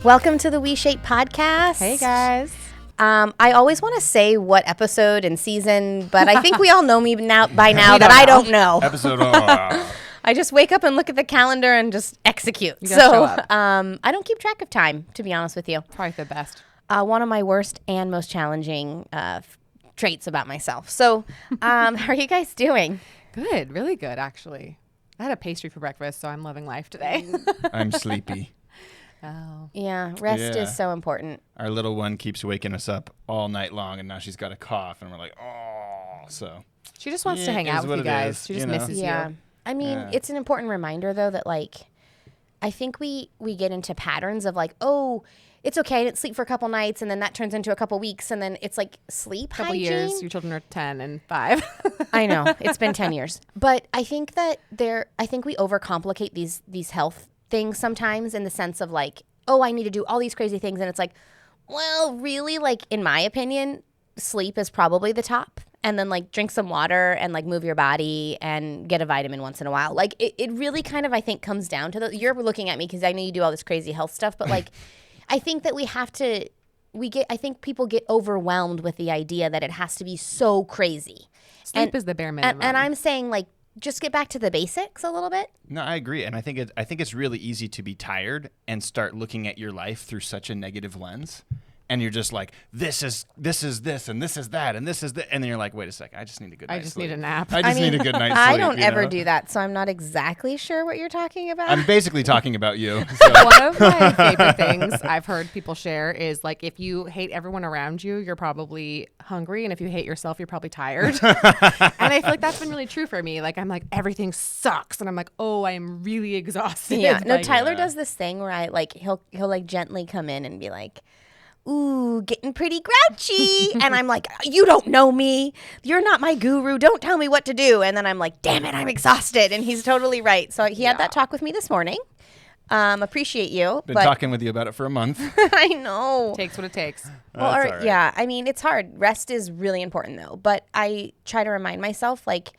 Welcome to the We Shape podcast. Hey, guys. I always want to say what episode and season, but I think we all know me by now that I don't know. Episode. I just wake up and look at the calendar and just execute. You gotta show up. I don't keep track of time, to be honest with you. Probably the best. One of my worst and most challenging traits about myself. So how are you guys doing? Good. Really good, actually. I had a pastry for breakfast, so I'm loving life today. I'm sleepy. Oh. Yeah, rest Yeah. is so important. Our little one keeps waking us up all night long, and now she's got a cough, and we're like, oh. So She just wants to Yeah, hang it out is with what you it guys. is, She just you know? misses Yeah. you. I mean, Yeah. it's an important reminder, though, that, like, I think we get into patterns of, like, oh, it's okay, I didn't sleep for a couple nights, and then that turns into a couple weeks, and then it's, like, sleep Couple hygiene. years. Your children are 10 and 5. I know. It's been 10 years. But I think that I think we overcomplicate these health things sometimes in the sense of, like, oh, I need to do all these crazy things. And it's like, well, really, like, in my opinion, sleep is probably the top. And then, like, drink some water and, like, move your body and get a vitamin once in a while. Like, it really kind of, I think, comes down to you're looking at me because I know you do all this crazy health stuff. But, like, I think that I think people get overwhelmed with the idea that it has to be so crazy. Sleep is the bare minimum. And I'm saying, like, just get back to the basics a little bit. no, I agree, and I think it's really easy to be tired and start looking at your life through such a negative lens. And you're just like, this is this, and this is that, and this is that. And then you're like, wait a second, I just need a good night's I just sleep. need a nap. I just need a good night's sleep. I don't you ever know? do that, so I'm not exactly sure what you're talking about. I'm basically talking about you. So. One of my favorite things I've heard people share is, like, if you hate everyone around you, you're probably hungry. And if you hate yourself, you're probably tired. And I feel like that's been really true for me. Like, I'm like, everything sucks. And I'm like, oh, I am really exhausted. Yeah. No, Like, Tyler does this thing where he'll like gently come in and be like, ooh, getting pretty grouchy. And I'm like, you don't know me. You're not my guru. Don't tell me what to do. And then I'm like, damn it, I'm exhausted. And he's totally right. So he had that talk with me this morning. Appreciate you. Been but talking with you about it for a month. I know. Takes what it takes. Well, That's all right. yeah, I mean, it's hard. Rest is really important, though. But I try to remind myself, like,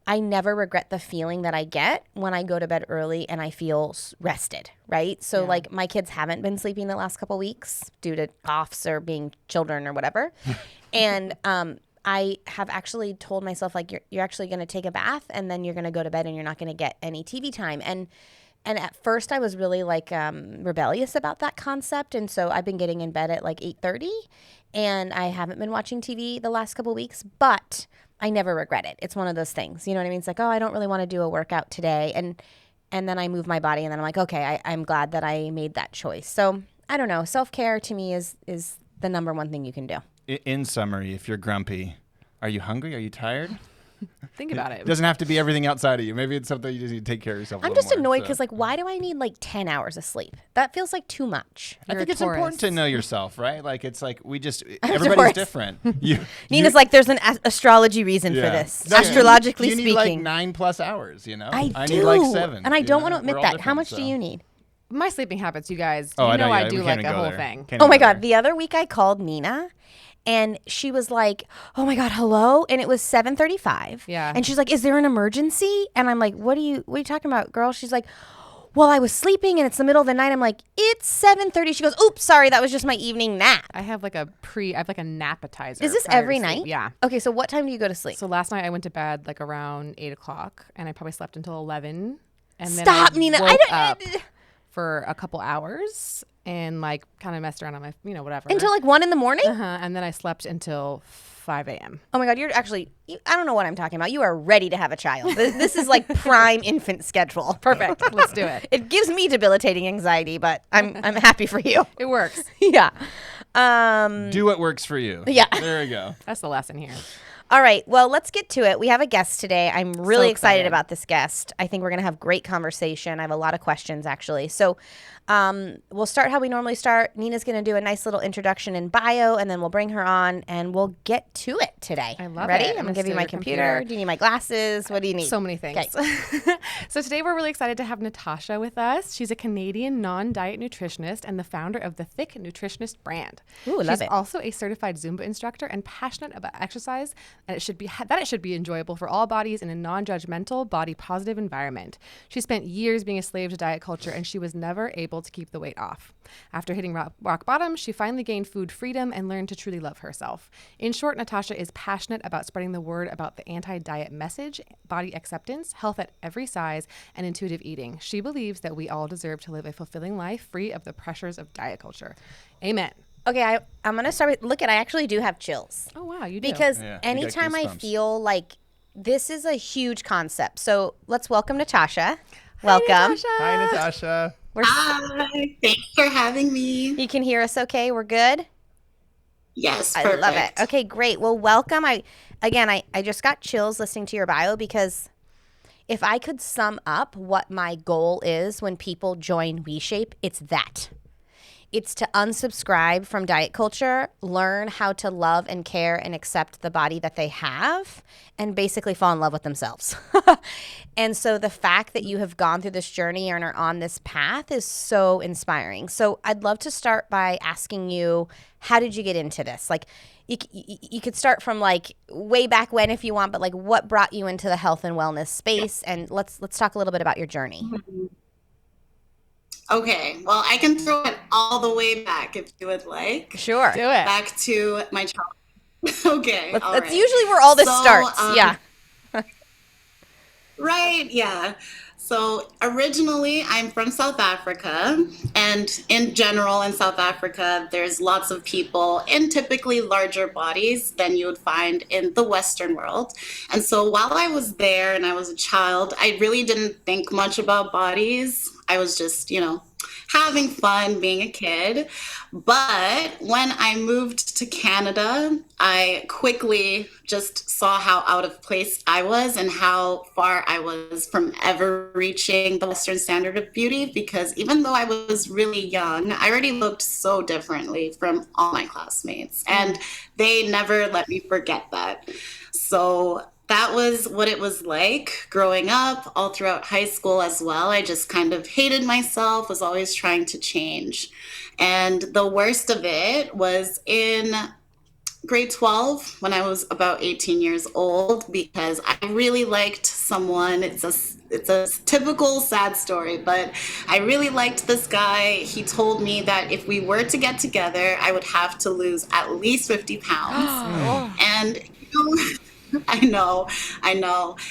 I never regret the feeling that I get when I go to bed early and I feel rested, right? So, like, my kids haven't been sleeping the last couple weeks due to coughs or being children or whatever. And I have actually told myself, like, you're actually going to take a bath and then you're going to go to bed and you're not going to get any TV time. And at first I was really, like, rebellious about that concept. And so I've been getting in bed at, like, 8:30. And I haven't been watching TV the last couple weeks. But I never regret it. It's one of those things. You know what I mean? It's like, oh, I don't really want to do a workout today. And then I move my body. And then I'm like, okay, I'm glad that I made that choice. So I don't know. Self-care to me is the number one thing you can do. In summary, if you're grumpy, are you hungry? Are you tired? Think about it. It doesn't have to be everything outside of you. Maybe it's something you just need to take care of yourself a I'm little just more, annoyed so. because, like, why do I need, like, 10 hours of sleep? That feels like too much. I think it's important to know yourself, right? Like, it's like everybody's Taurus. different. Nina's like, there's an astrology reason for this. No, Astrologically you need speaking. like 9+ hours, you know? I do. need like 7. And I you don't know? want to admit We're all that. How different, much do so. you need? My sleeping habits, you guys. Oh, you know yeah, I we do can't like even a go whole there. thing. Can't Oh even my go God. there. The other week I called Nina and she was like, oh my God, hello. And it was 7:35. Yeah. And she's like, is there an emergency? And I'm like, what are you talking about, girl? She's like, well, I was sleeping and it's the middle of the night. I'm like, it's 7:30. She goes, oops, sorry. That was just my evening nap. I have like a napetizer. Is this prior to every sleep. night? Yeah. Okay. So what time do you go to sleep? So last night I went to bed like around 8 o'clock and I probably slept until 11. And then Stop, I Nina. woke up for a couple hours and like kind of messed around on my, whatever. Until like 1 a.m? And then I slept until 5 a.m. Oh my God, you're actually, I don't know what I'm talking about. You are ready to have a child. This is like prime infant schedule. Perfect. Let's do it. It gives me debilitating anxiety, but I'm happy for you. It works. Yeah. Do what works for you. Yeah. There we go. That's the lesson here. All right. Well, let's get to it. We have a guest today. I'm really excited excited. about this guest. I think we're going to have great conversation. I have a lot of questions, actually. So we'll start how we normally start. Nina's going to do a nice little introduction and bio, and then we'll bring her on, and we'll get to it today. I love Ready? it. I'm going to I'm give you gonna my steal your computer. computer. Do you need my glasses? What do you need? So many things. Okay. So today we're really excited to have Natasha with us. She's a Canadian non-diet nutritionist and the founder of the ThicK Nutritionist brand. Ooh, love She's it. also a certified Zumba instructor and passionate about exercise and it should be enjoyable for all bodies in a non-judgmental, body-positive environment. She spent years being a slave to diet culture, and she was never able to keep the weight off. After hitting rock bottom, she finally gained food freedom and learned to truly love herself. In short, Natasha is passionate about spreading the word about the anti-diet message, body acceptance, health at every size, and intuitive eating. She believes that we all deserve to live a fulfilling life free of the pressures of diet culture. Amen. Okay, I'm going to start with, I actually do have chills. Oh, wow, you do. Because Yeah, you got anytime I goosebumps. feel like this is a huge concept. So let's welcome Natasha. Welcome. Hi, Natasha. Hi, thanks for having me. You can hear us okay? We're good? Yes, I perfect. love it. Okay, great. Well, welcome. I just got chills listening to your bio, because if I could sum up what my goal is when people join WeShape, it's that. It's to unsubscribe from diet culture, learn how to love and care and accept the body that they have, and basically fall in love with themselves. And so the fact that you have gone through this journey and are on this path is so inspiring. So I'd love to start by asking you, how did you get into this? Like, you could start from like way back when if you want, but like what brought you into the health and wellness space? And let's talk a little bit about your journey. Okay, well, I can throw it all the way back if you would like. Sure. Do it. Back to my childhood. Okay, all That's right. usually where all this So, starts. Yeah. Right, yeah. So originally, I'm from South Africa, and in general, in South Africa, there's lots of people in typically larger bodies than you would find in the Western world. And so while I was there and I was a child, I really didn't think much about bodies. I was just, having fun being a kid. But when I moved to Canada, I quickly just saw how out of place I was and how far I was from ever reaching the Western standard of beauty, because even though I was really young, I already looked so differently from all my classmates, and they never let me forget that. So that was what it was like growing up, all throughout high school as well. I just kind of hated myself, was always trying to change. And the worst of it was in grade 12 when I was about 18 years old, because I really liked someone. It's a typical sad story, but I really liked this guy. He told me that if we were to get together, I would have to lose at least 50 pounds. And I know.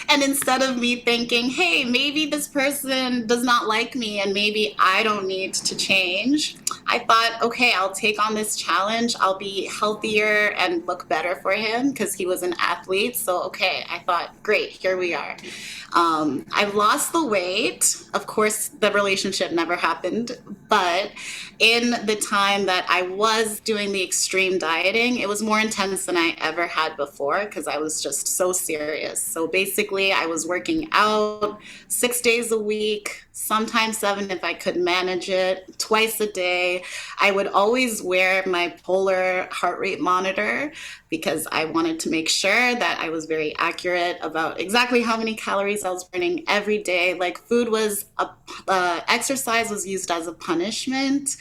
And instead of me thinking, hey, maybe this person does not like me and maybe I don't need to change, I thought, okay, I'll take on this challenge. I'll be healthier and look better for him because he was an athlete. So, okay, I thought, great, here we are. I've lost the weight. Of course, the relationship never happened. But in the time that I was doing the extreme dieting, it was more intense than I ever had before because I was just so serious. So basically, I was working out 6 days a week, sometimes 7 if I could manage it, twice a day. I would always wear my polar heart rate monitor because I wanted to make sure that I was very accurate about exactly how many calories I was burning every day. Like food was, exercise was used as a punishment.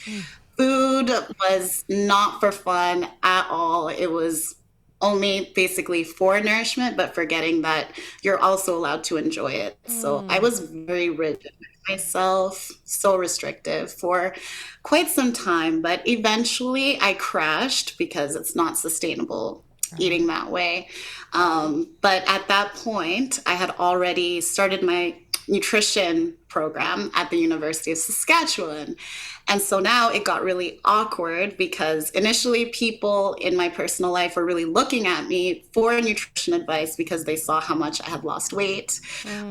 Food was not for fun at all. It was only basically for nourishment, but forgetting that you're also allowed to enjoy it. So I was very rigid with myself, so restrictive for quite some time, but eventually I crashed because it's not sustainable eating that way. But at that point, I had already started my nutrition program at the University of Saskatchewan. And so now it got really awkward because initially people in my personal life were really looking at me for nutrition advice because they saw how much I had lost weight.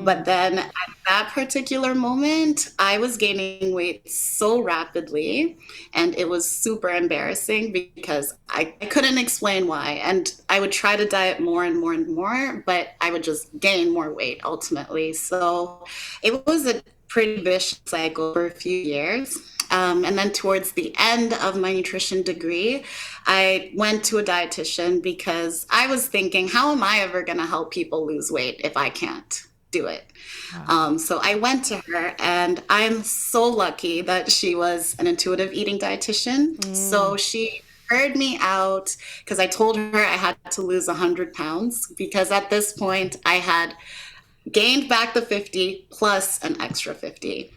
But then at that particular moment, I was gaining weight so rapidly and it was super embarrassing because I couldn't explain why. And I would try to diet more and more and more, but I would just gain more weight ultimately. So it was a pretty vicious cycle for a few years. And then towards the end of my nutrition degree, I went to a dietitian because I was thinking, how am I ever going to help people lose weight if I can't do it? So I went to her, and I'm so lucky that she was an intuitive eating dietitian. So heard me out because I told her I had to lose 100 pounds because at this point I had gained back the 50 plus an extra 50.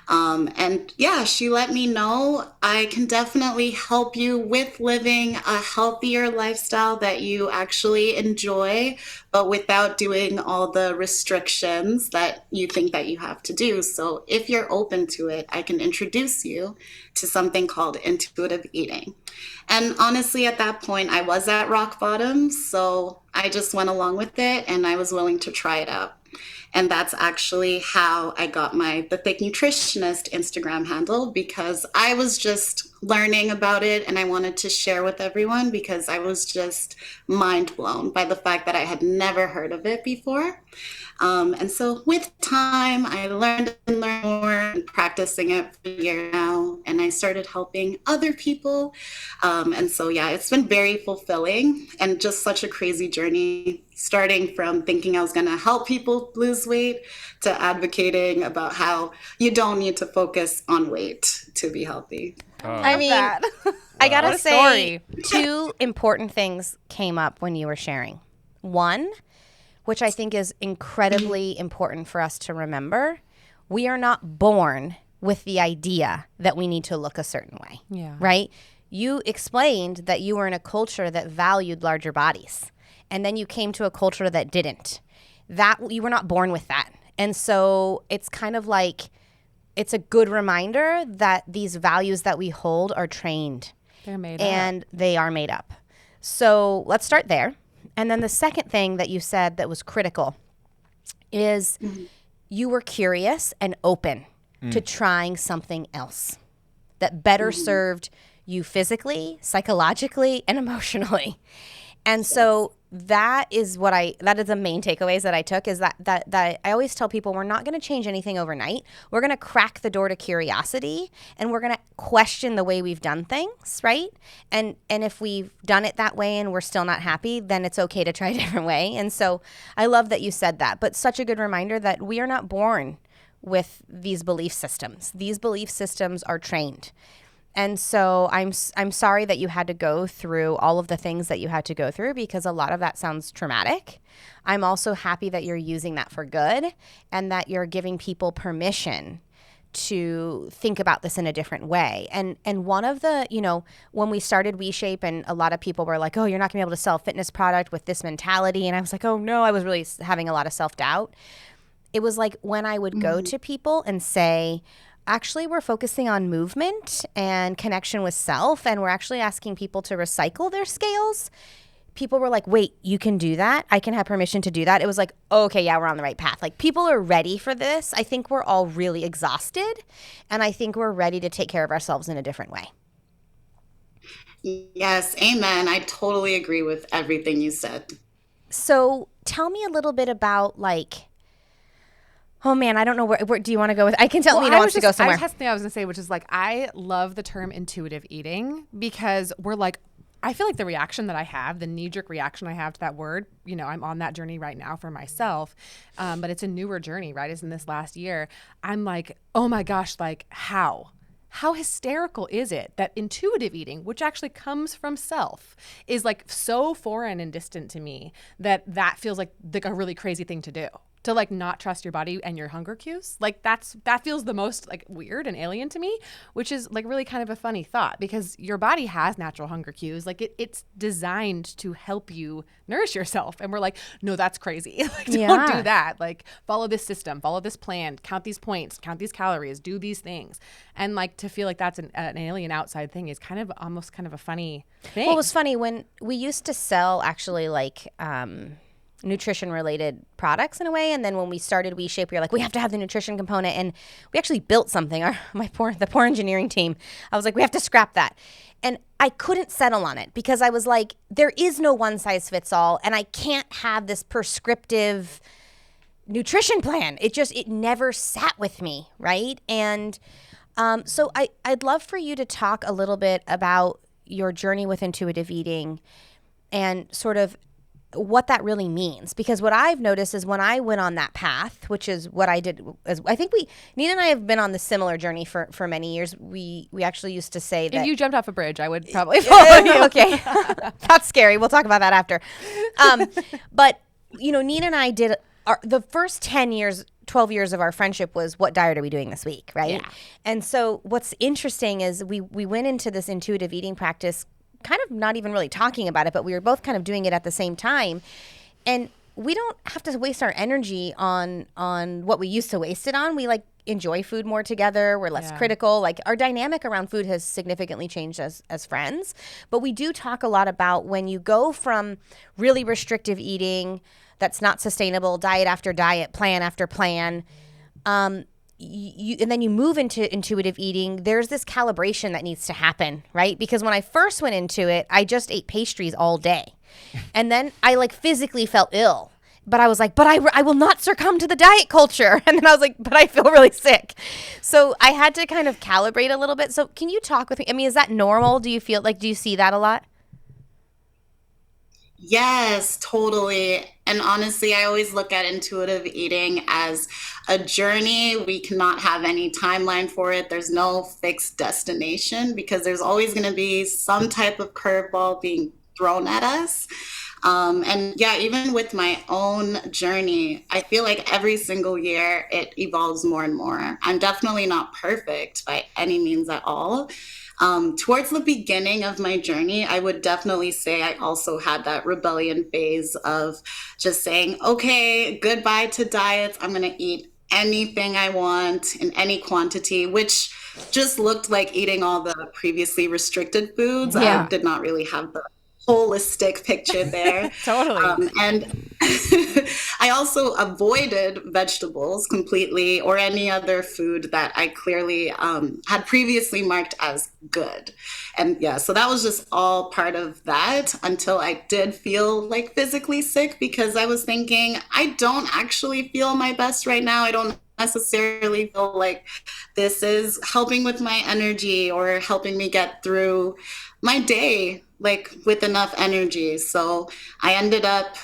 And yeah, she let me know I can definitely help you with living a healthier lifestyle that you actually enjoy, but without doing all the restrictions that you think that you have to do. So if you're open to it, I can introduce you to something called intuitive eating. And honestly, at that point, I was at rock bottom. So I just went along with it and I was willing to try it out. And that's actually how I got the ThicK Nutritionist Instagram handle, because I was just learning about it and I wanted to share with everyone because I was just mind blown by the fact that I had never heard of it before. And so with time, I learned and learned more and practicing it for a year now. And I started helping other people. And so, yeah, it's been very fulfilling and just such a crazy journey, starting from thinking I was going to help people lose weight to advocating about how you don't need to focus on weight to be healthy. I mean, that. I gotta What a say, story. two important things came up when you were sharing. One, which I think is incredibly important for us to remember, we are not born with the idea that we need to look a certain way. Yeah. Right? You explained that you were in a culture that valued larger bodies, and then you came to a culture that didn't. That you were not born with that. And so it's kind of like, it's a good reminder that these values that we hold are trained. They're made And they are made up. So let's start there. And then the second thing that you said that was critical is you were curious and open to trying something else that better served you physically, psychologically, and emotionally. And so that is the main takeaways that I took, is that I always tell people we're not going to change anything overnight. We're going to crack the door to curiosity and we're going to question the way we've done things, right? And if we've done it that way and we're still not happy, then it's okay to try a different way. And so I love that you said that, but such a good reminder that we are not born with these belief systems. These belief systems are trained. And so I'm sorry that you had to go through all of the things that you had to go through, because a lot of that sounds traumatic. I'm also happy that you're using that for good and that you're giving people permission to think about this in a different way. And one of the, when we started WeShape and a lot of people were like, oh, you're not gonna be able to sell a fitness product with this mentality. And I was like, oh no, I was really having a lot of self-doubt. It was like when I would go to people and say, actually, we're focusing on movement and connection with self, and we're actually asking people to recycle their scales. People were like, wait, you can do that? I can have permission to do that? It was like, oh, okay, yeah, we're on the right path. Like, people are ready for this. I think we're all really exhausted, and I think we're ready to take care of ourselves in a different way. Yes, amen. I totally agree with everything you said. So tell me a little bit about oh man, I don't know where do you want to go with? I can tell Lena wants to go somewhere. I just had something I was going to say, which is like, I love the term intuitive eating, because we're like, I feel like the reaction that I have, the knee-jerk reaction I have to that word, I'm on that journey right now for myself, but it's a newer journey, right? It's in this last year. I'm like, oh my gosh, like how hysterical is it that intuitive eating, which actually comes from self, is like so foreign and distant to me that feels like a really crazy thing to do. To like not trust your body and your hunger cues. Like that feels the most like weird and alien to me, which is like really kind of a funny thought, because your body has natural hunger cues. Like it's designed to help you nourish yourself. And we're like, no, that's crazy. Like don't do that. Like follow this system, follow this plan, count these points, count these calories, do these things. And like to feel like that's an alien outside thing is kind of almost kind of a funny thing. Well, it was funny when we used to sell actually like nutrition related products in a way, and then when we started WeShape, we were like, we have to have the nutrition component, and we actually built something. The poor engineering team, I was like, we have to scrap that. And I couldn't settle on it because I was like, there is no one size fits all, and I can't have this prescriptive nutrition plan. It never sat with me, right? And so I'd love for you to talk a little bit about your journey with intuitive eating and sort of what that really means. Because what I've noticed is when I went on that path, which is what I did, I think Nina and I have been on the similar journey for many years. We actually used to say that if you jumped off a bridge, I would probably follow you. Okay. That's scary. We'll talk about that after. But, Nina and I did the first 10 years, 12 years of our friendship was, what diet are we doing this week, right? Yeah. And so what's interesting is we went into this intuitive eating practice kind of not even really talking about it, but we were both kind of doing it at the same time. And we don't have to waste our energy on what we used to waste it on. We enjoy food more together. We're less critical. Our dynamic around food has significantly changed as friends. But we do talk a lot about when you go from really restrictive eating that's not sustainable, diet after diet, plan after plan, and then you move into intuitive eating, there's this calibration that needs to happen, right? Because when I first went into it, I just ate pastries all day. And then I physically felt ill. But I was like, but I will not succumb to the diet culture. And then I was like, but I feel really sick. So I had to kind of calibrate a little bit. So can you talk with me? I mean, is that normal? Do you do you see that a lot? Yes, totally. And honestly, I always look at intuitive eating as a journey. We cannot have any timeline for it. There's no fixed destination because there's always going to be some type of curveball being thrown at us. And yeah, even with my own journey, I feel like every single year it evolves more and more. I'm definitely not perfect by any means at all. Towards the beginning of my journey, I would definitely say I also had that rebellion phase of just saying, okay, goodbye to diets. I'm going to eat anything I want in any quantity, which just looked like eating all the previously restricted foods. Yeah. I did not really have the holistic picture there. Totally. And I also avoided vegetables completely or any other food that I clearly had previously marked as good. And yeah, so that was just all part of that until I did feel physically sick because I was thinking, I don't actually feel my best right now. I don't necessarily feel like this is helping with my energy or helping me get through my day with enough energy. So I ended up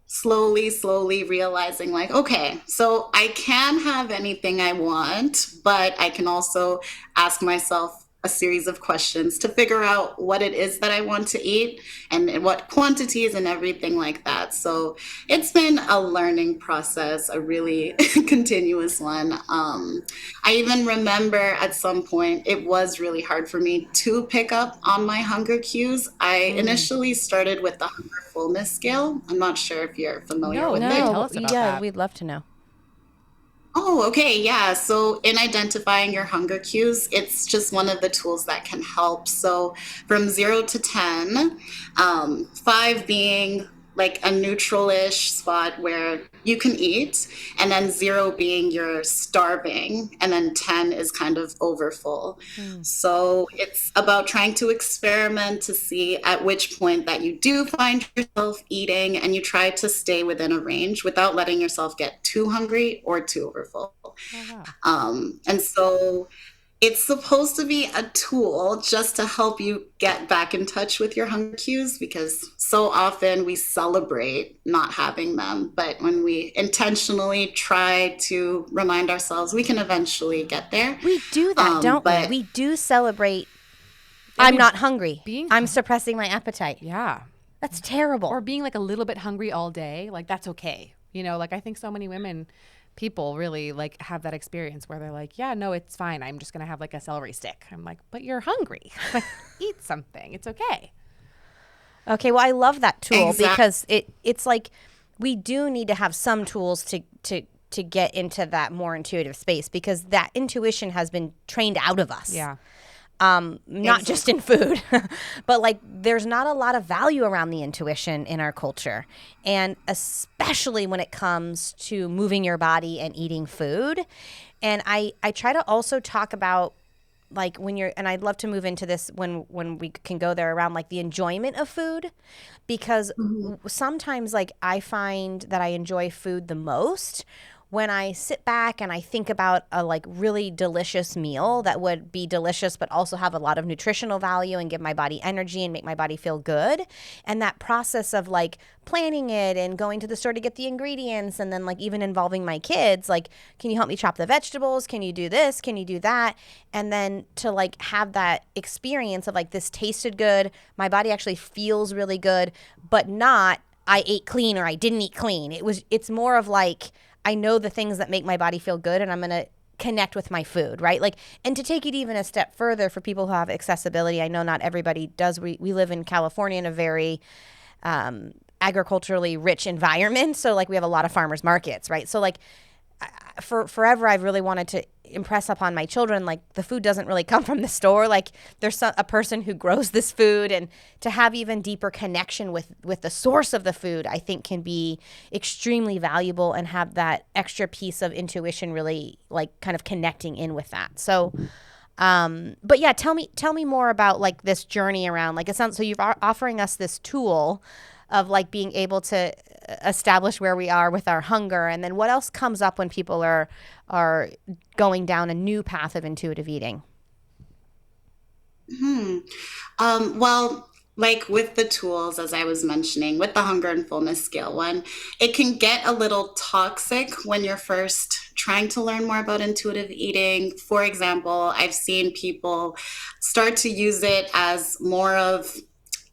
slowly realizing okay, so I can have anything I want, but I can also ask myself a series of questions to figure out what it is that I want to eat and what quantities and everything like that. So it's been a learning process, a really continuous one. I even remember at some point it was really hard for me to pick up on my hunger cues. I initially started with the hunger fullness scale. I'm not sure if you're familiar with it. Tell us about that. We'd love to know. Oh, okay. Yeah. So in identifying your hunger cues, it's just one of the tools that can help. So from 0 to 10, 5 being a neutral-ish spot where you can eat, and then 0 being you're starving, and then 10 is kind of overfull. So it's about trying to experiment to see at which point that you do find yourself eating, and you try to stay within a range without letting yourself get too hungry or too overfull. And so it's supposed to be a tool just to help you get back in touch with your hunger cues, because so often we celebrate not having them. But when we intentionally try to remind ourselves, we can eventually get there. We do that, don't we? We do celebrate. I'm not hungry. I'm suppressing my appetite. Yeah. That's terrible. Or being a little bit hungry all day, that's okay. I think so many people really have that experience where they're yeah, no, it's fine. I'm just going to have a celery stick. I'm but you're hungry. Eat something. It's okay. Okay. Well, I love that tool because it's we do need to have some tools to get into that more intuitive space, because that intuition has been trained out of us. Yeah. Not just in food, but there's not a lot of value around the intuition in our culture. And especially when it comes to moving your body and eating food. And I try to also talk about when you're, and I'd love to move into this when we can go there around the enjoyment of food, because sometimes I find that I enjoy food the most when I sit back and I think about a like really delicious meal that would be delicious but also have a lot of nutritional value and give my body energy and make my body feel good, and that process of like planning it and going to the store to get the ingredients, and then like even involving my kids, like, can you help me chop the vegetables? Can you do this? Can you do that? And then to like have that experience of like, this tasted good, my body actually feels really good, but not I ate clean or I didn't eat clean. It's more of like, I know the things that make my body feel good and I'm going to connect with my food, right? Like, and to take it even a step further for people who have accessibility, I know not everybody does. We live in California in a very agriculturally rich environment. So like we have a lot of farmers markets, right? So like for forever, I've really wanted to impress upon my children, like the food doesn't really come from the store. Like there's a person who grows this food, and to have even deeper connection with the source of the food, I think can be extremely valuable, and have that extra piece of intuition really like kind of connecting in with that. So, but yeah, tell me more about like this journey around, like it sounds, so you're offering us this tool of like being able to establish where we are with our hunger, and then what else comes up when people are going down a new path of intuitive eating? Well, like with the tools, as I was mentioning, with the hunger and fullness scale one, it can get a little toxic when you're first trying to learn more about intuitive eating. For example, I've seen people start to use it as more of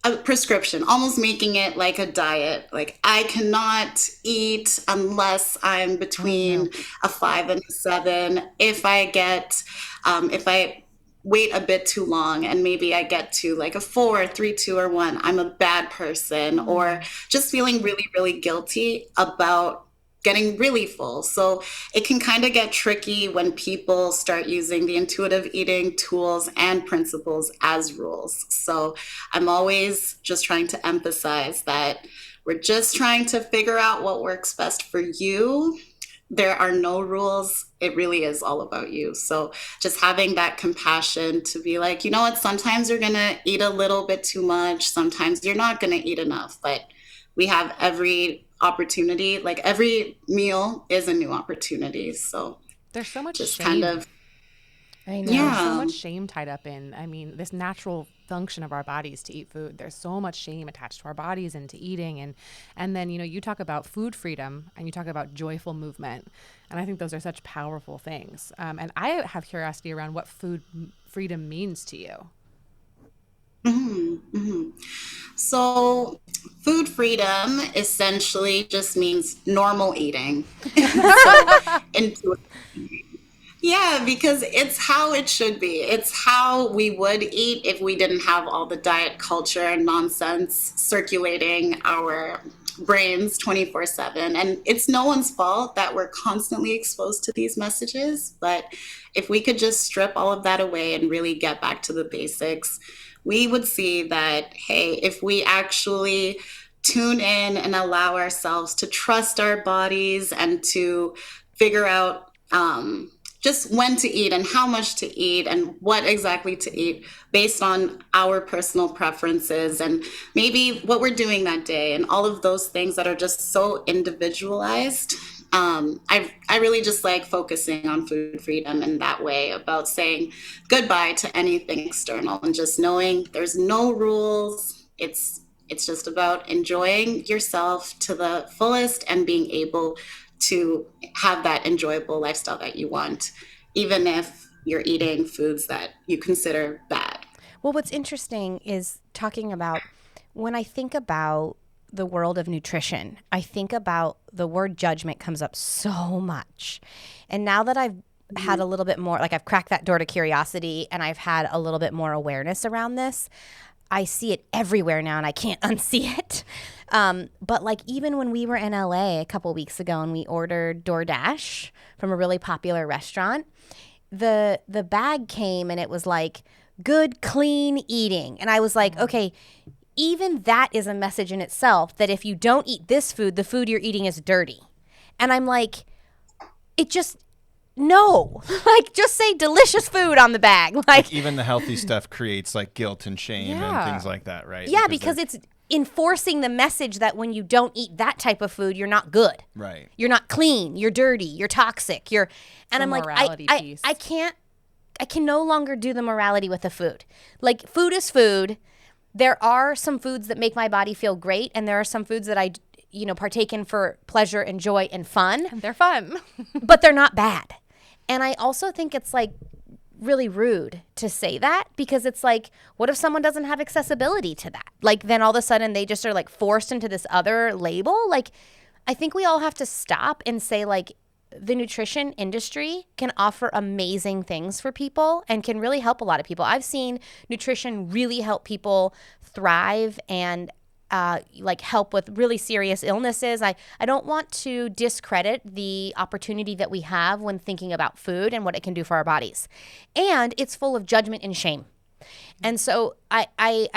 a prescription, almost making it like a diet. Like I cannot eat unless I'm between a 5 and a 7. If I wait a bit too long and maybe I get to like a 4, 3, 2, or 1, I'm a bad person, or just feeling really, really guilty about getting really full. So it can kind of get tricky when people start using the intuitive eating tools and principles as rules. So I'm always just trying to emphasize that we're just trying to figure out what works best for you. There are no rules. It really is all about you. So just having that compassion to be like, you know what, sometimes you're going to eat a little bit too much. Sometimes you're not going to eat enough, but we have every opportunity. Like every meal is a new opportunity. So there's so much just shame. kind of, I know. There's so much shame tied up in, I mean, this natural function of our bodies to eat food. There's so much shame attached to our bodies and to eating. And then, you know, you talk about food freedom and you talk about joyful movement. And I think those are such powerful things. And I have curiosity around what food freedom means to you. So food freedom essentially just means normal eating. So, yeah, because it's how it should be. It's how we would eat if we didn't have all the diet culture and nonsense circulating our brains 24/7. And it's no one's fault that we're constantly exposed to these messages. But if we could just strip all of that away and really get back to the basics, we would see that, hey, if we actually tune in and allow ourselves to trust our bodies and to figure out just when to eat and how much to eat and what exactly to eat based on our personal preferences and maybe what we're doing that day and all of those things that are just so individualized. I really just like focusing on food freedom in that way, about saying goodbye to anything external and just knowing there's no rules. It's just about enjoying yourself to the fullest and being able to have that enjoyable lifestyle that you want, even if you're eating foods that you consider bad. Well, what's interesting is talking about, when I think about the world of nutrition, I think about the word judgment comes up so much. And now that I've had a little bit more, like I've cracked that door to curiosity and I've had a little bit more awareness around this, I see it everywhere now and I can't unsee it. But like even when we were in LA a couple weeks ago and we ordered DoorDash from a really popular restaurant, the bag came and it was like good, clean eating. And I was like, okay, even that is a message in itself, that if you don't eat this food, the food you're eating is dirty. And I'm like, it just, no, like just say delicious food on the bag. Like even the healthy stuff creates like guilt and shame and things like that, right? Yeah, because enforcing the message that when you don't eat that type of food, you're not good. Right. You're not clean. You're dirty. You're toxic. And I'm like, piece. I can no longer do the morality with the food. Like, food is food. There are some foods that make my body feel great, and there are some foods that I, partake in for pleasure and joy and fun. And they're fun. But they're not bad. And I also think it's like really rude to say that, because it's like, what if someone doesn't have accessibility to that? Like, then all of a sudden they just are like forced into this other label. Like, I think we all have to stop and say, like, the nutrition industry can offer amazing things for people and can really help a lot of people. I've seen nutrition really help people thrive and help with really serious illnesses. I don't want to discredit the opportunity that we have when thinking about food and what it can do for our bodies. And it's full of judgment and shame. And so I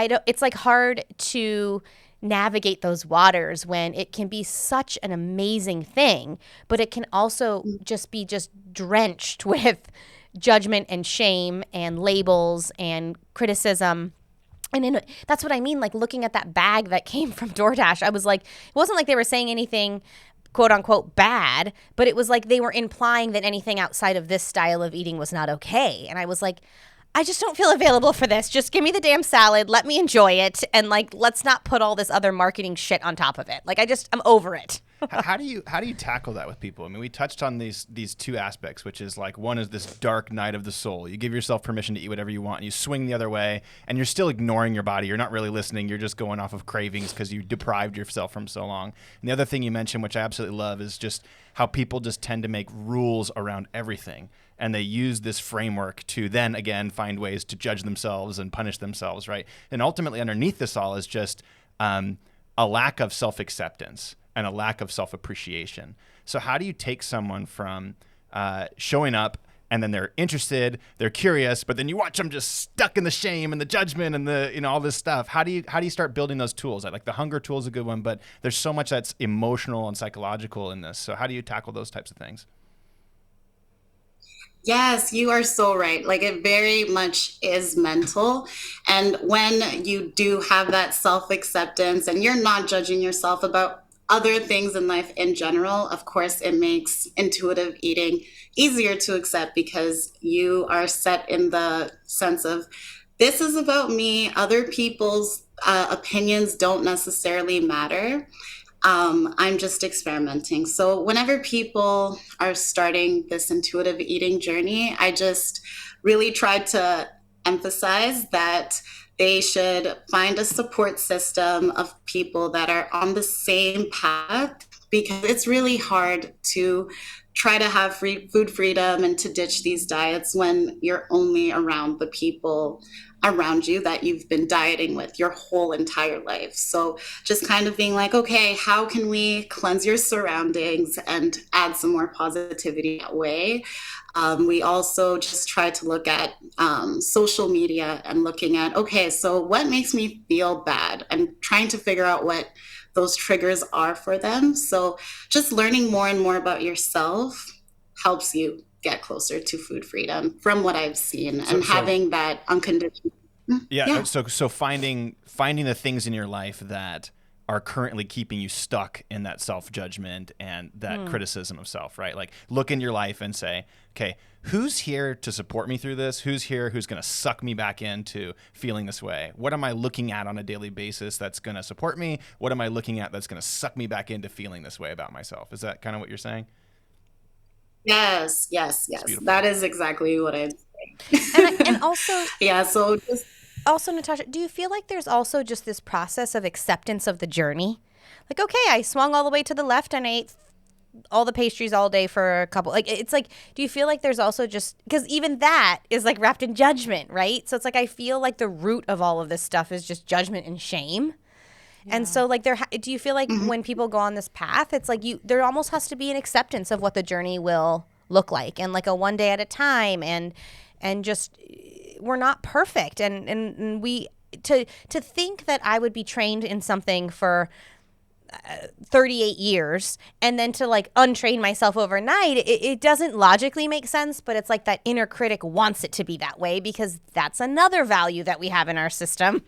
don't, it's like hard to navigate those waters when it can be such an amazing thing, but it can also just be drenched with judgment and shame and labels and criticism. And that's what I mean, like, looking at that bag that came from DoorDash, I was like, it wasn't like they were saying anything quote unquote bad, but it was like they were implying that anything outside of this style of eating was not okay. And I was like, I just don't feel available for this. Just give me the damn salad. Let me enjoy it. And like, let's not put all this other marketing shit on top of it. Like, I'm over it. How do you tackle that with people? I mean, we touched on these two aspects, which is like, one is this dark night of the soul. You give yourself permission to eat whatever you want, and you swing the other way, and you're still ignoring your body. You're not really listening. You're just going off of cravings because you deprived yourself from so long. And the other thing you mentioned, which I absolutely love, is just how people just tend to make rules around everything. And they use this framework to then, again, find ways to judge themselves and punish themselves, right? And ultimately, underneath this all is just a lack of self-acceptance and a lack of self-appreciation. So how do you take someone from showing up, and then they're interested, they're curious, but then you watch them just stuck in the shame and the judgment and the all this stuff? How do you start building those tools? Like, the hunger tool is a good one, but there's so much that's emotional and psychological in this. So how do you tackle those types of things? Yes, you are so right. Like, it very much is mental. And when you do have that self-acceptance and you're not judging yourself about other things in life in general, of course, it makes intuitive eating easier to accept, because you are set in the sense of, this is about me. Other people's opinions don't necessarily matter. I'm just experimenting. So whenever people are starting this intuitive eating journey, I just really try to emphasize that they should find a support system of people that are on the same path, because it's really hard to try to have food freedom and to ditch these diets when you're only around the people around you that you've been dieting with your whole entire life. So just kind of being like, okay, how can we cleanse your surroundings and add some more positivity that way? We also just try to look at social media and looking at, okay, so what makes me feel bad, and trying to figure out what those triggers are for them. So just learning more and more about yourself helps you get closer to food freedom, from what I've seen, and having that unconditional. Yeah. So finding the things in your life that are currently keeping you stuck in that self-judgment and that criticism of self, right? Like, look in your life and say, okay, who's here to support me through this? Who's here who's going to suck me back into feeling this way? What am I looking at on a daily basis that's going to support me? What am I looking at that's going to suck me back into feeling this way about myself? Is that kind of what you're saying? Yes. That is exactly what I'm saying. And also, yeah. So also, Natasha, do you feel like there's also just this process of acceptance of the journey? Like, okay, I swung all the way to the left and I ate all the pastries all day for a couple. Like, it's like, do you feel like there's also just, because even that is like wrapped in judgment, right? So it's like, I feel like the root of all of this stuff is just judgment and shame. Yeah. And so, like, do you feel like when people go on this path, it's like there almost has to be an acceptance of what the journey will look like, and like a one day at a time, and just, we're not perfect, and we to think that I would be trained in something for 38 years and then to like untrain myself overnight, it doesn't logically make sense, but it's like that inner critic wants it to be that way because that's another value that we have in our system,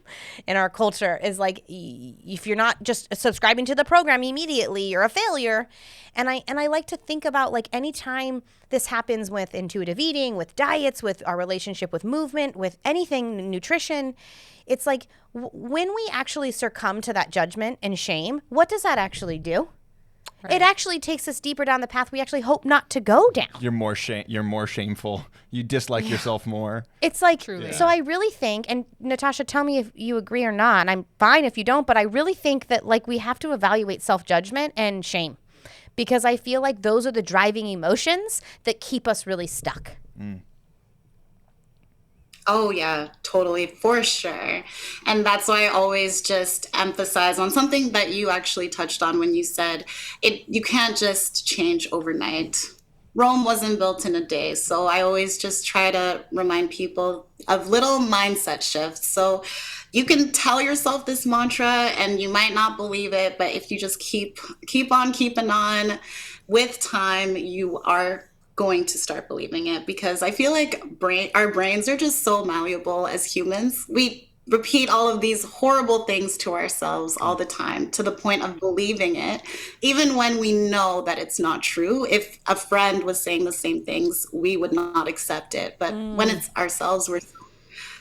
in our culture, is like if you're not just subscribing to the program immediately, you're a failure. And I like to think about like anytime this happens with intuitive eating, with diets, with our relationship with movement, with anything, nutrition, it's like when we actually succumb to that judgment and shame, what does that actually do? Right. It actually takes us deeper down the path we actually hope not to go down. You're more shameful. You dislike yourself more. It's like, so I really think, and Natasha, tell me if you agree or not, and I'm fine if you don't, but I really think that like we have to evaluate self-judgment and shame because I feel like those are the driving emotions that keep us really stuck. Oh, yeah, totally, for sure. And that's why I always just emphasize on something that you actually touched on when you said you can't just change overnight. Rome wasn't built in a day. So I always just try to remind people of little mindset shifts. So you can tell yourself this mantra and you might not believe it, but if you just keep on keeping on, with time, you are going to start believing it, because I feel like our brains are just so malleable as humans. We repeat all of these horrible things to ourselves all the time to the point of believing it, even when we know that it's not true. If a friend was saying the same things, we would not accept it. But when it's ourselves, we're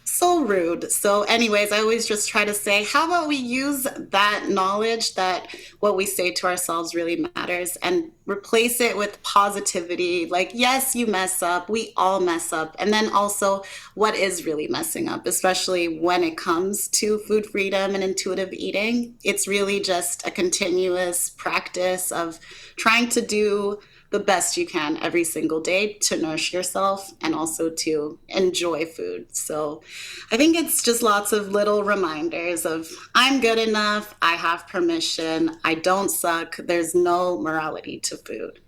so rude. So anyways, I always just try to say, how about we use that knowledge that what we say to ourselves really matters and replace it with positivity. Like, yes, you mess up. We all mess up. And then also what is really messing up, especially when it comes to food freedom and intuitive eating. It's really just a continuous practice of trying to do the best you can every single day to nourish yourself and also to enjoy food. So I think it's just lots of little reminders of I'm good enough, I have permission, I don't suck, there's no morality to food.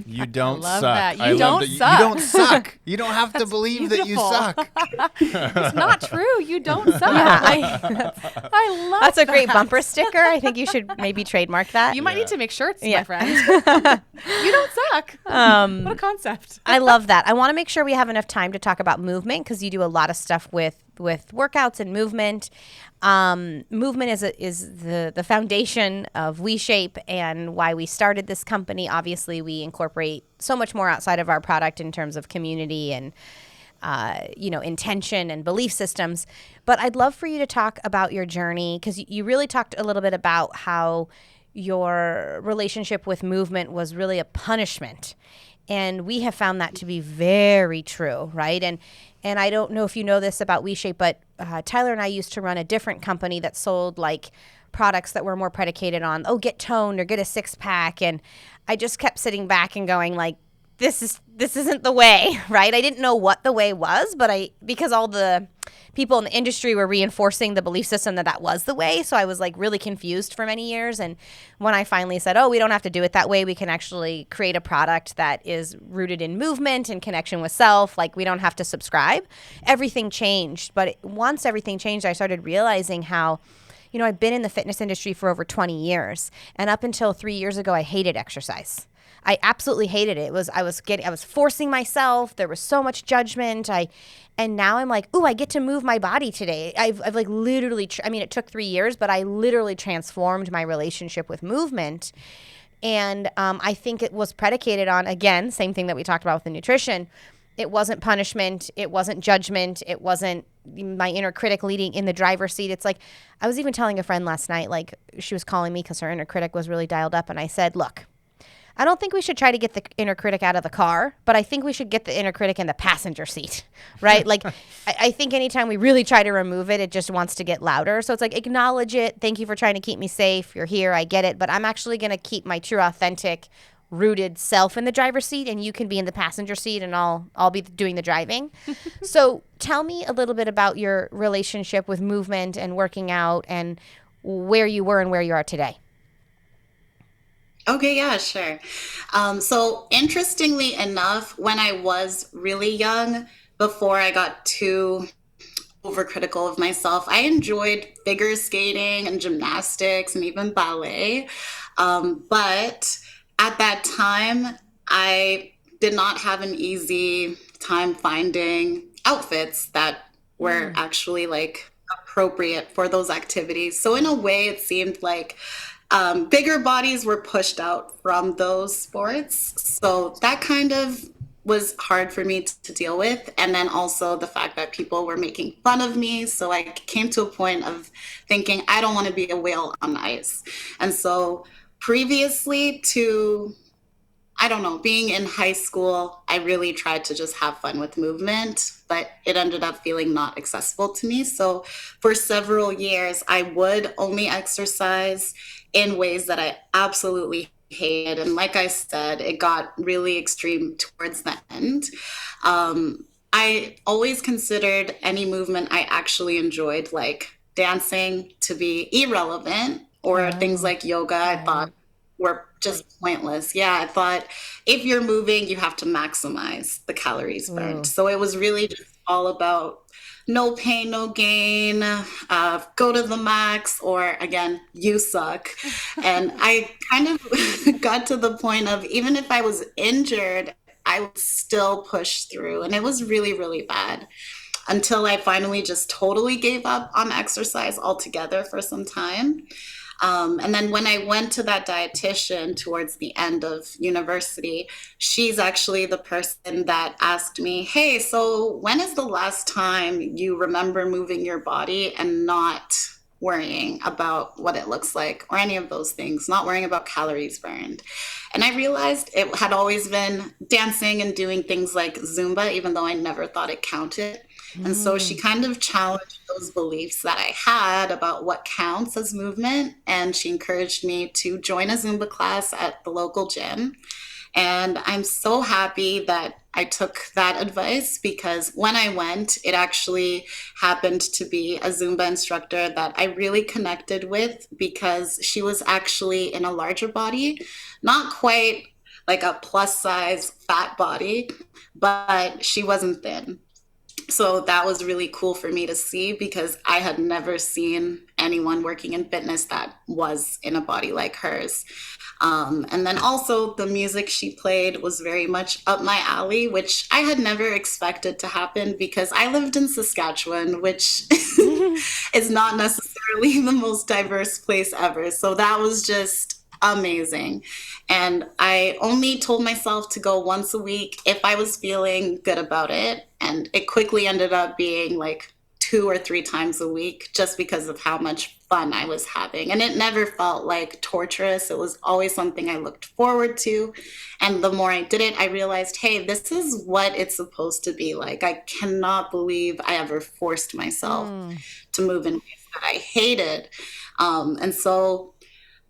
You don't love suck. that. I You love don't that. suck. You don't suck. You don't have to believe that you beautiful. suck. It's not true. You don't suck. Yeah, I love that's a that. great bumper sticker. I think you should maybe trademark that. You might need to make shirts, Yeah. my friend. You don't suck. What a concept. I love that. I want to make sure we have enough time to talk about movement because you do a lot of stuff with workouts and movement. Movement is the foundation of WeShape and why we started this company. Obviously, we incorporate so much more outside of our product in terms of community and intention and belief systems. But I'd love for you to talk about your journey because you really talked a little bit about how your relationship with movement was really a punishment. And we have found that to be very true, right? And I don't know if you know this about WeShape, but Tyler and I used to run a different company that sold like products that were more predicated on, get toned or get a 6-pack. And I just kept sitting back and going like, this isn't the way, right? I didn't know what the way was, but because all the people in the industry were reinforcing the belief system that was the way. So I was like really confused for many years. And when I finally said, we don't have to do it that way, we can actually create a product that is rooted in movement and connection with self. Like we don't have to subscribe. Everything changed. But once everything changed, I started realizing how, I've been in the fitness industry for over 20 years. And up until 3 years ago, I hated exercise. I absolutely hated it. I was forcing myself. There was so much judgment. And now I'm like, I get to move my body today. I've like literally, it took 3 years, but I literally transformed my relationship with movement. And I think it was predicated on, again, same thing that we talked about with the nutrition. It wasn't punishment. It wasn't judgment. It wasn't my inner critic leading in the driver's seat. It's like, I was even telling a friend last night, like she was calling me because her inner critic was really dialed up. And I said, look, I don't think we should try to get the inner critic out of the car, but I think we should get the inner critic in the passenger seat, right? Like, I think anytime we really try to remove it, it just wants to get louder. So it's like, acknowledge it. Thank you for trying to keep me safe. You're here. I get it. But I'm actually going to keep my true, authentic, rooted self in the driver's seat, and you can be in the passenger seat, and I'll be doing the driving. So tell me a little bit about your relationship with movement and working out and where you were and where you are today. Okay, yeah, sure. So interestingly enough, when I was really young, before I got too overcritical of myself. I enjoyed figure skating and gymnastics and even ballet. But at that time, I did not have an easy time finding outfits that were actually like appropriate for those activities. So in a way, it seemed like bigger bodies were pushed out from those sports. So that kind of was hard for me to deal with. And then also the fact that people were making fun of me. So I came to a point of thinking, I don't want to be a whale on ice. And so previously to, I don't know, being in high school, I really tried to just have fun with movement, but it ended up feeling not accessible to me. So for several years, I would only exercise in ways that I absolutely hated. And like I said, it got really extreme towards the end. I always considered any movement I actually enjoyed, like dancing, to be irrelevant, or things like yoga, I thought were just pointless. Yeah, I thought if you're moving, you have to maximize the calories burned. So it was really just all about no pain, no gain, go to the max, or again, you suck. And I kind of got to the point of, even if I was injured, I would still push through. And it was really, really bad until I finally just totally gave up on exercise altogether for some time. And then when I went to that dietitian towards the end of university, she's actually the person that asked me, hey, so when is the last time you remember moving your body and not worrying about what it looks like or any of those things, not worrying about calories burned? And I realized it had always been dancing and doing things like Zumba, even though I never thought it counted. And so she kind of challenged those beliefs that I had about what counts as movement. And she encouraged me to join a Zumba class at the local gym. And I'm so happy that I took that advice, because when I went, it actually happened to be a Zumba instructor that I really connected with, because she was actually in a larger body, not quite like a plus size fat body, but she wasn't thin. So that was really cool for me to see, because I had never seen anyone working in fitness that was in a body like hers. And then also the music she played was very much up my alley, which I had never expected to happen, because I lived in Saskatchewan, which is not necessarily the most diverse place ever. So that was just amazing. And I only told myself to go once a week if I was feeling good about it. And it quickly ended up being like 2 or 3 times a week, just because of how much fun I was having. And it never felt like torturous. It was always something I looked forward to. And the more I did it, I realized, hey, this is what it's supposed to be like. I cannot believe I ever forced myself to move in ways that I hated. And so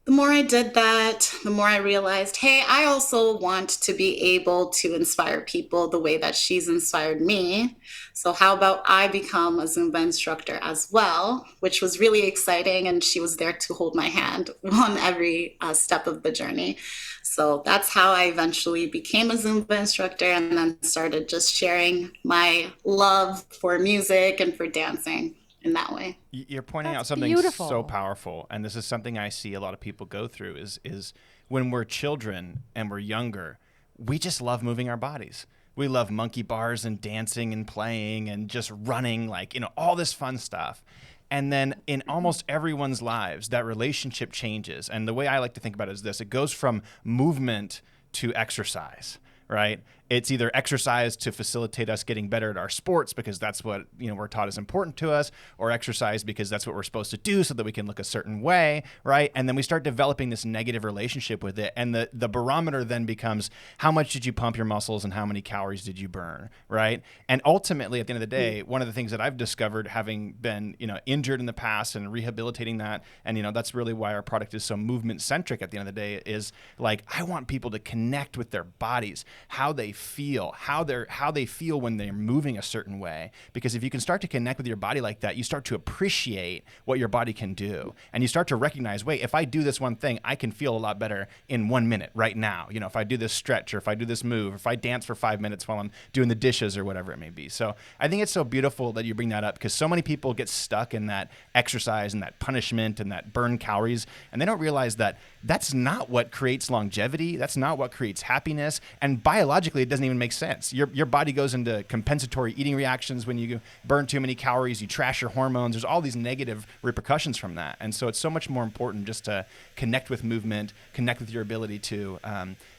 the more I did that, the more I realized, hey, I also want to be able to inspire people the way that she's inspired me. So how about I become a Zumba instructor as well, which was really exciting. And she was there to hold my hand on every step of the journey. So that's how I eventually became a Zumba instructor, and then started just sharing my love for music and for dancing in that way. You're pointing out something beautiful. so powerful, and this is something I see a lot of people go through, is when we're children and we're younger, we just love moving our bodies. We love monkey bars and dancing and playing and just running, like, all this fun stuff. And then in almost everyone's lives, that relationship changes. And the way I like to think about it is this: it goes from movement to exercise, right? It's either exercise to facilitate us getting better at our sports, because that's what we're taught is important to us, or exercise because that's what we're supposed to do so that we can look a certain way, right? And then we start developing this negative relationship with it, and the barometer then becomes, how much did you pump your muscles and how many calories did you burn, right? And ultimately, at the end of the day, one of the things that I've discovered, having been injured in the past and rehabilitating that, and that's really why our product is so movement centric at the end of the day, is like, I want people to connect with their bodies, how they feel, how they feel when they're moving a certain way. Because if you can start to connect with your body like that, you start to appreciate what your body can do. And you start to recognize, wait, if I do this one thing, I can feel a lot better in 1 minute right now. You know, if I do this stretch, or if I do this move, or if I dance for 5 minutes while I'm doing the dishes or whatever it may be. So I think it's so beautiful that you bring that up, because so many people get stuck in that exercise and that punishment and that burn calories, and they don't realize that that's not what creates longevity. That's not what creates happiness. And biologically, it doesn't even make sense. Your body goes into compensatory eating reactions when you burn too many calories, you trash your hormones. There's all these negative repercussions from that. And so it's so much more important just to connect with movement, connect with your ability to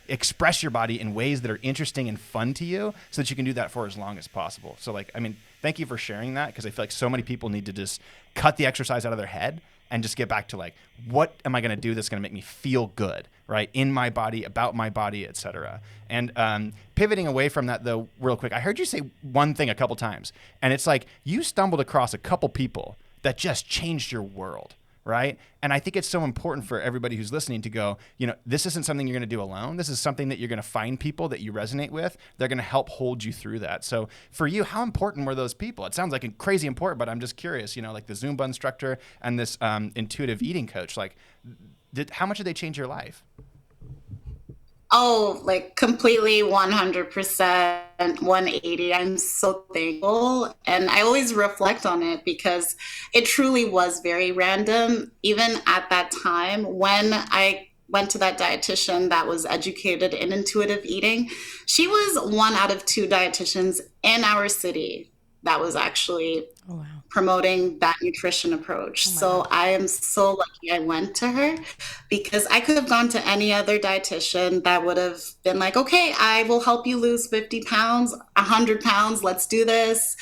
express your body in ways that are interesting and fun to you, so that you can do that for as long as possible. So thank you for sharing that, because I feel like so many people need to just cut the exercise out of their head and just get back to like, what am I going to do that's going to make me feel good, right? In my body, about my body, et cetera. And pivoting away from that though, real quick, I heard you say one thing a couple times, and it's like you stumbled across a couple people that just changed your world, right? And I think it's so important for everybody who's listening to go, this isn't something you're going to do alone. This is something that you're going to find people that you resonate with. They're going to help hold you through that. So for you, how important were those people? It sounds like crazy important, but I'm just curious, like the Zumba instructor and this intuitive eating coach, like how much did they change your life? Oh, like completely 100%, 180. I'm so thankful. And I always reflect on it, because it truly was very random. Even at that time, when I went to that dietitian that was educated in intuitive eating, she was 1 out of 2 dietitians in our city that was actually promoting that nutrition approach. So I am so lucky I went to her, because I could have gone to any other dietitian that would have been like, okay, I will help you lose 50 pounds, 100 pounds, let's do this.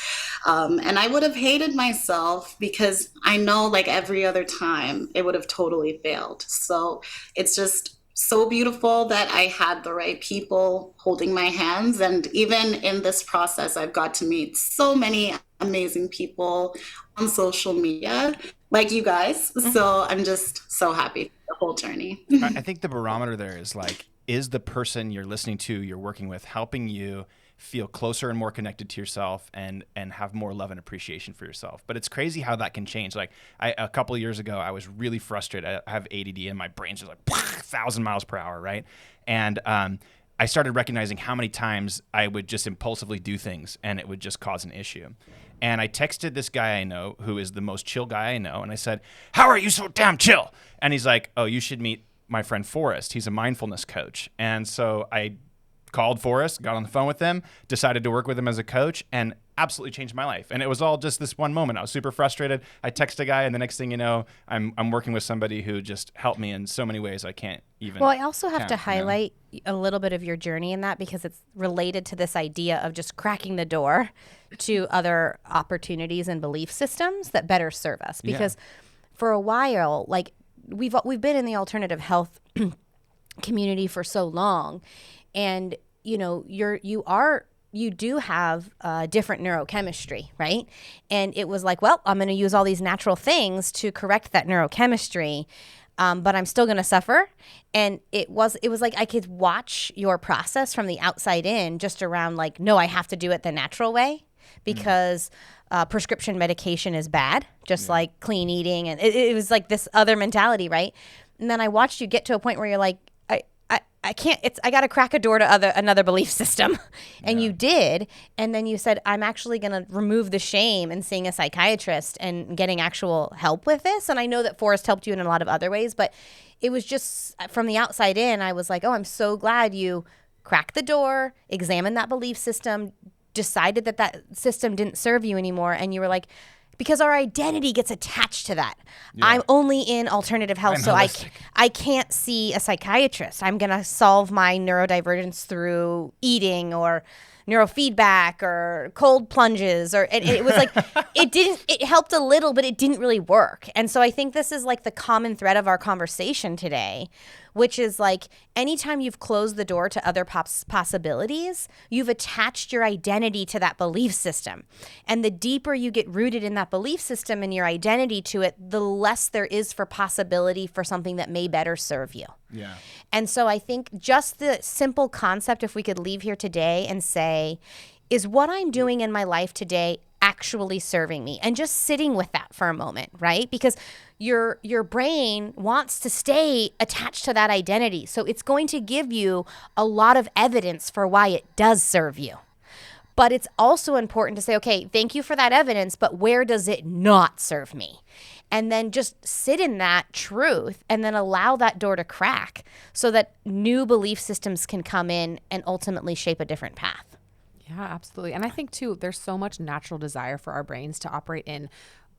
And I would have hated myself, because I know like every other time it would have totally failed. So it's just so beautiful that I had the right people holding my hands. And even in this process, I've got to meet so many amazing people on social media, like you guys. So I'm just so happy for the whole journey. I think the barometer there is like, is the person you're listening to, you're working with, helping you feel closer and more connected to yourself and have more love and appreciation for yourself. But it's crazy how that can change. Like a couple of years ago, I was really frustrated. I have ADD and my brain's just like 1,000 miles per hour, right? And I started recognizing how many times I would just impulsively do things and it would just cause an issue. And I texted this guy I know, who is the most chill guy I know, and I said, "How are you so damn chill?" And he's like, "Oh, you should meet my friend Forrest. He's a mindfulness coach." And so I called Forrest, got on the phone with him, decided to work with him as a coach, and absolutely changed my life. And it was all just this one moment. I was super frustrated. I text a guy, and the next thing you know, I'm working with somebody who just helped me in so many ways I can't even. Well, I also have to highlight a little bit of your journey in that, because it's related to this idea of just cracking the door to other opportunities and belief systems that better serve us. Because for a while, like we've been in the alternative health community for so long, and you do have different neurochemistry, right? And it was like, well, I'm going to use all these natural things to correct that neurochemistry, but I'm still going to suffer. And it was like I could watch your process from the outside in, just around like, no, I have to do it the natural way, because prescription medication is bad, just like clean eating. And it was like this other mentality, right? And then I watched you get to a point where you're like, I can't, I got to crack a door to another belief system. And you did. And then you said, I'm actually going to remove the shame and seeing a psychiatrist and getting actual help with this. And I know that Forrest helped you in a lot of other ways, but it was just from the outside in, I was like, oh, I'm so glad you cracked the door, examined that belief system, decided that system didn't serve you anymore. And you were like, because our identity gets attached to that. Yeah. I'm only in alternative health, so I can't see a psychiatrist. I'm going to solve my neurodivergence through eating or neurofeedback or cold plunges. Or it was like it helped a little, but it didn't really work. And so I think this is like the common thread of our conversation today, which is like anytime you've closed the door to other possibilities, you've attached your identity to that belief system. And the deeper you get rooted in that belief system and your identity to it, the less there is for possibility for something that may better serve you. Yeah. And so I think just the simple concept, if we could leave here today and say, is what I'm doing in my life today actually serving me? And just sitting with that for a moment, right? Because your brain wants to stay attached to that identity. So it's going to give you a lot of evidence for why it does serve you. But it's also important to say, okay, thank you for that evidence, but where does it not serve me? And then just sit in that truth and then allow that door to crack so that new belief systems can come in and ultimately shape a different path. Yeah, absolutely. And I think too, there's so much natural desire for our brains to operate in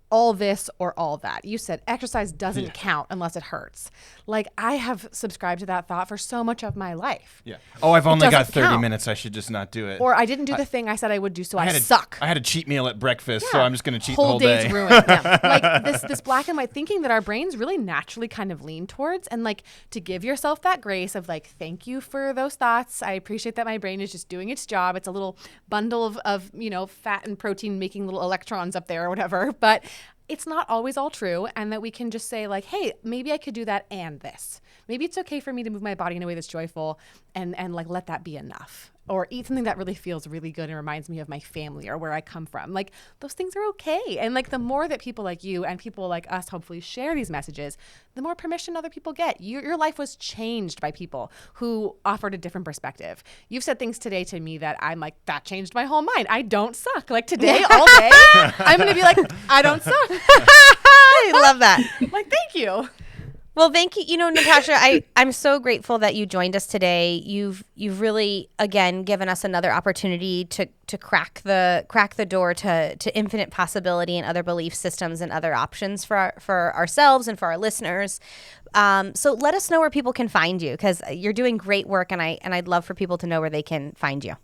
all this or all that. You said exercise doesn't count unless it hurts. Like I have subscribed to that thought for so much of my life. Yeah. Oh, I've only got 30 count. minutes. I should just not do it. Or I didn't do the thing I said I would do, so I had suck. I had a cheat meal at breakfast, so I'm just going to cheat Whole the whole day's day. ruined. Yeah. Like this black and white thinking that our brains really naturally kind of lean towards, and like to give yourself that grace of like, thank you for those thoughts. I appreciate that my brain is just doing its job. It's a little bundle of fat and protein making little electrons up there or whatever, but it's not always all true, and that we can just say like, hey, maybe I could do that and this. Maybe it's okay for me to move my body in a way that's joyful and like let that be enough. Or eat something that really feels really good and reminds me of my family or where I come from. Like those things are okay. And like the more that people like you and people like us hopefully share these messages, the more permission other people get. Your life was changed by people who offered a different perspective. You've said things today to me that I'm like, that changed my whole mind. I don't suck. Like today, all day, I'm going to be like, I don't suck. I love that. Like, thank you. Well, thank you. Natasha, I'm so grateful that you joined us today. You've really, again, given us another opportunity to crack the door to infinite possibility and other belief systems and other options for ourselves and for our listeners. So let us know where people can find you, because you're doing great work, and I'd love for people to know where they can find you.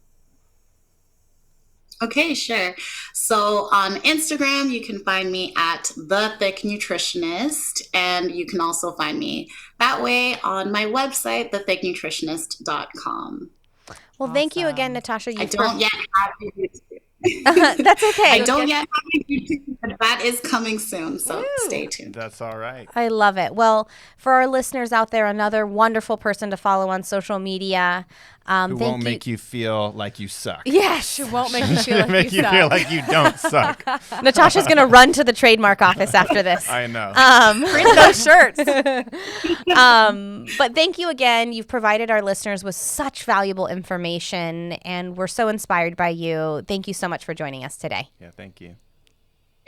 Okay, sure. So on Instagram, you can find me at ThicK Nutritionist, and you can also find me that way on my website, thethicknutritionist.com. Well, Thank you again, Natasha. I don't yet have a YouTube. That's okay. I don't yet have a YouTube, but that is coming soon, so stay tuned. That's all right. I love it. Well, for our listeners out there, another wonderful person to follow on social media. Who won't make you feel like you suck. Yes. It won't make you feel like make you feel like you don't suck. Natasha's going to run to the trademark office after this. I know. Print those shirts. But thank you again. You've provided our listeners with such valuable information, and we're so inspired by you. Thank you so much for joining us today. Yeah, thank you.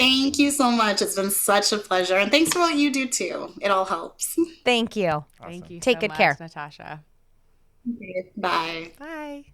Thank you so much. It's been such a pleasure. And thanks for what you do too. It all helps. Thank you. Awesome. Thank you Take so good much, care. Natasha. Bye. Bye.